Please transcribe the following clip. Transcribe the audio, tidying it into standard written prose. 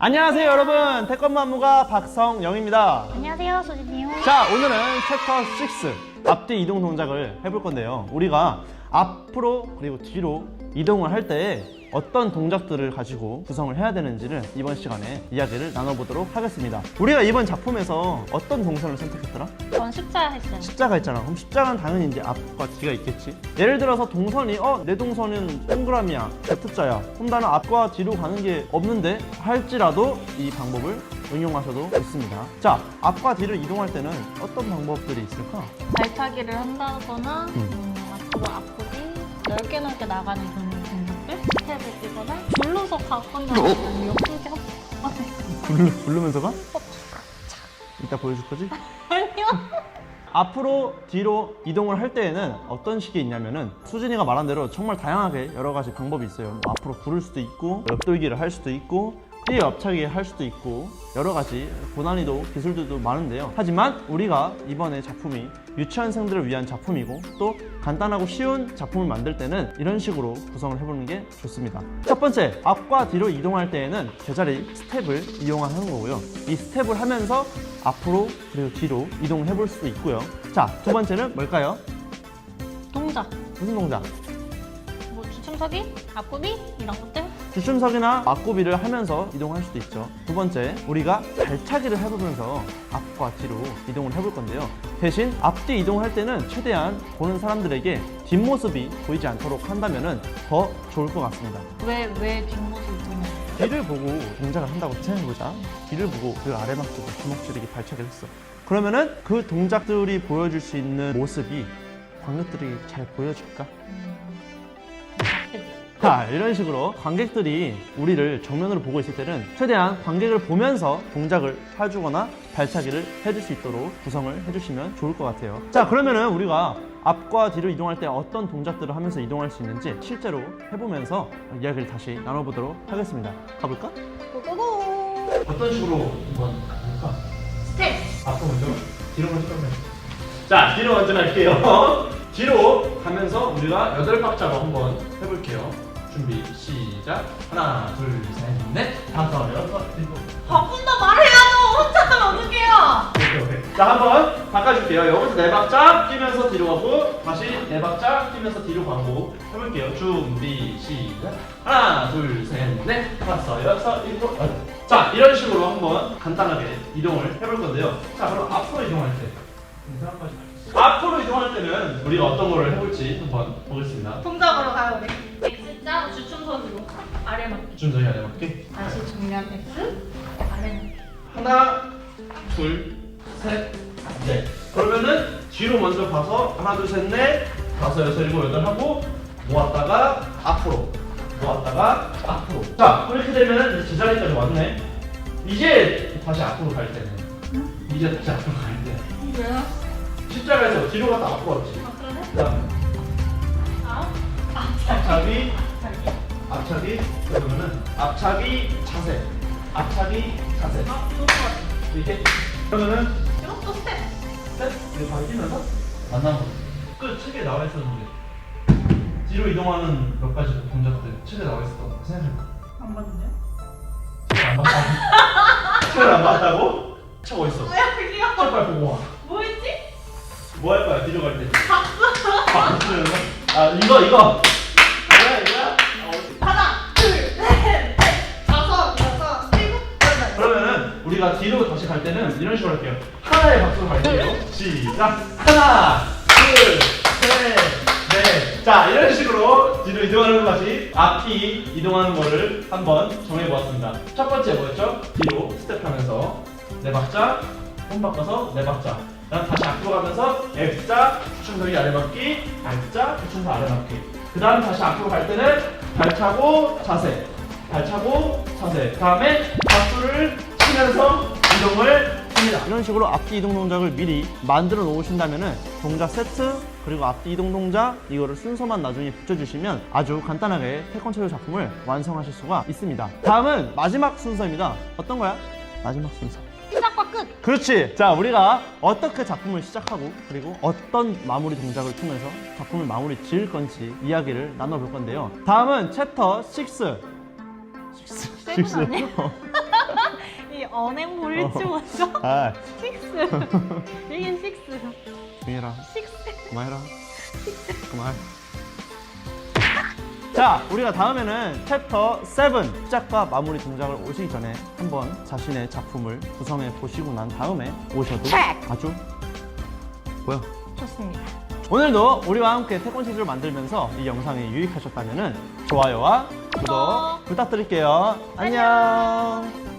안녕하세요 여러분, 태권도 안무가 박성영입니다. 안녕하세요, 소진이요. 자, 오늘은 챕터 6 앞뒤 이동 동작을 해볼 건데요. 우리가 앞으로 그리고 뒤로 이동을 할 때 어떤 동작들을 가지고 구성을 해야 되는지를 이번 시간에 이야기를 나눠보도록 하겠습니다. 우리가 이번 작품에서 어떤 동선을 선택했더라? 전 십자야 했어요. 십자가 있잖아. 그럼 십자가는 당연히 이제 앞과 뒤가 있겠지. 예를 들어서 동선이 내 동선은 동그라미야, Z자야. 그럼 나는 앞과 뒤로 가는 게 없는데 할지라도 이 방법을 응용하셔도 좋습니다. 자, 앞과 뒤를 이동할 때는 어떤 방법들이 있을까? 발차기를 한다거나 앞으로 넓게 나가는 그런 동작들 스텝을 뛰거나 줄로서 가거나 옆으로 부르면서 가? 이따 보여줄 거지? 아니요. 앞으로 뒤로 이동을 할 때에는 어떤 식이 있냐면은 수진이가 말한 대로 정말 다양하게 여러 가지 방법이 있어요. 뭐 앞으로 구를 수도 있고 옆돌기를 할 수도 있고 뛰어 옆차기 할 수도 있고 여러 가지 고난이도 기술들도 많은데요. 하지만 우리가 이번에 작품이 유치원생들을 위한 작품이고 또 간단하고 쉬운 작품을 만들 때는 이런 식으로 구성을 해보는 게 좋습니다. 첫 번째, 앞과 뒤로 이동할 때에는 제자리 스텝을 이용하는 거고요. 이 스텝을 하면서 앞으로 그리고 뒤로 이동을 해볼 수도 있고요. 자, 두 번째는 뭘까요? 동작. 무슨 동작? 뭐 주춤서기, 앞구비 이런 것들. 주춤석이나 앞구비를 하면서 이동할 수도 있죠. 두 번째, 우리가 발차기를 해보면서 앞과 뒤로 이동을 해볼 건데요. 대신 앞뒤 이동할 때는 최대한 보는 사람들에게 뒷모습이 보이지 않도록 한다면 더 좋을 것 같습니다. 왜 뒷모습을 보냐고요? 뒤를 보고 동작을 한다고 생각해보자. 뒤를 보고 그 아래막으로 주먹질이기 발차기를 했어. 그러면은 그 동작들이 보여줄 수 있는 모습이 관객들이 잘 보여줄까? 자, 이런 식으로 관객들이 우리를 정면으로 보고 있을 때는 최대한 관객을 보면서 동작을 해주거나 발차기를 해줄 수 있도록 구성을 해주시면 좋을 것 같아요. 자, 그러면은 우리가 앞과 뒤로 이동할 때 어떤 동작들을 하면서 이동할 수 있는지 실제로 해보면서 이야기를 다시 나눠보도록 하겠습니다. 가볼까? 고고고. 어떤 식으로 한번 가볼까? 스텝. 앞으로 먼저, 뒤로 먼저 가면. 자, 뒤로 먼저 갈게요. 뒤로 가면서 우리가 8박자로 한번 해볼게요. 준비, 시작. 하나, 둘, 셋, 넷, 다섯, 여섯, 일곱. 바꾼다 말해야죠. 혼자 하면 어떡해요? 오케이. 자, 한번 바꿔줄게요. 여기서 4박자 뛰면서 뒤로 가고 다시 4박자 뛰면서 뒤로 가고 해볼게요. 준비, 시작. 하나, 둘, 셋, 넷, 다섯, 여섯, 일곱, 여덟. 자, 이런 식으로 한번 간단하게 이동을 해볼 건데요. 자, 그럼 앞으로 이동할 때 앞으로 이동할 때는 우리가 어떤 거를 해볼지 한번 보겠습니다. 동작으로 가요 우리. X자 주춤서기로 아래 맞기. 준서이 아래 맞게. 다시 정면 X 아래 맞기. 하나, 둘, 셋, 넷. 그러면은 뒤로 먼저 가서 하나, 둘, 셋, 넷, 다섯, 여섯, 일곱, 여덟 하고 모았다가 앞으로, 모았다가 앞으로. 자, 이렇게 되면 제자리까지 왔네. 이제 다시 앞으로 갈 때는. 이제 다시 앞으로 갈 때. 왜요? 십자가에서 뒤로 갔다 앞으로 왔지. 아 그러네? 그다음 앞차기, 자기. 앞차기. 그러면은 앞차기 자세, 앞차기 자세. 아 좋을 것 같아. 이렇게. 그러면은 이것도 스텝. 셋, 이거 반기면서 만나는 거지. 끝 책에 나와 있었는데 뒤로 이동하는 몇 가지 동작들 책에 나와 있었던 거 생각해봐. 안 봤는데요? 책을 안 봤다고? 책을 안 봤다고? 책 어딨어? 뭐야 그게요? 책 빨리 보고 와. 뭐였지? 뭐 할 거야 뒤로 갈 때? 박수 치면서? 아 이거 이거야? 하나, 둘, 셋, 넷, 다섯, 여섯, 일곱, 여덟. 그러면은 우리가 뒤로 다시 갈 때는 이런 식으로 할게요. 하나의 박수로 갈게요. 시작. 하나, 둘, 셋, 넷. 자, 이런 식으로 뒤로 이동하는 것까지 앞뒤 이동하는 거를 한번 정해보았습니다. 첫 번째 뭐였죠? 뒤로 스텝하면서 4박자, 손 바꿔서 4박자. 그다음 다시 앞으로 가면서 X자, 주춤서기 아래맞기, R자, 주춤서 아래맞기. 그 다음 다시 앞으로 갈 때는 발차고 자세, 발차고 자세. 그 다음에 박수를 치면서 이동을 합니다. 이런 식으로 앞뒤 이동 동작을 미리 만들어 놓으신다면은 동작 세트 그리고 앞뒤 이동 동작 이거를 순서만 나중에 붙여주시면 아주 간단하게 태권체조 작품을 완성하실 수가 있습니다. 다음은 마지막 순서입니다. 어떤 거야? 마지막 순서. 시작과 끝. 그렇지. 자, 우리가 어떻게 작품을 시작하고 그리고 어떤 마무리 동작을 통해서 작품을 마무리 지을 건지 이야기를 나눠볼 건데요. 다음은 챕터 6. 7 아니에요? 언행 보일지 먼저. 아, 식스. 이긴 식스. 조용해라. 식스. 그만해라. 그만. 자, 우리가 다음에는 챕터 7 시작과 마무리 동작을 오시기 전에 한번 자신의 작품을 구성해 보시고 난 다음에 오셔도 체크! 아주 뭐야? 좋습니다. 오늘도 우리와 함께 태권시즈를 만들면서 이 영상이 유익하셨다면 좋아요와 구독 부탁드릴게요. 안녕.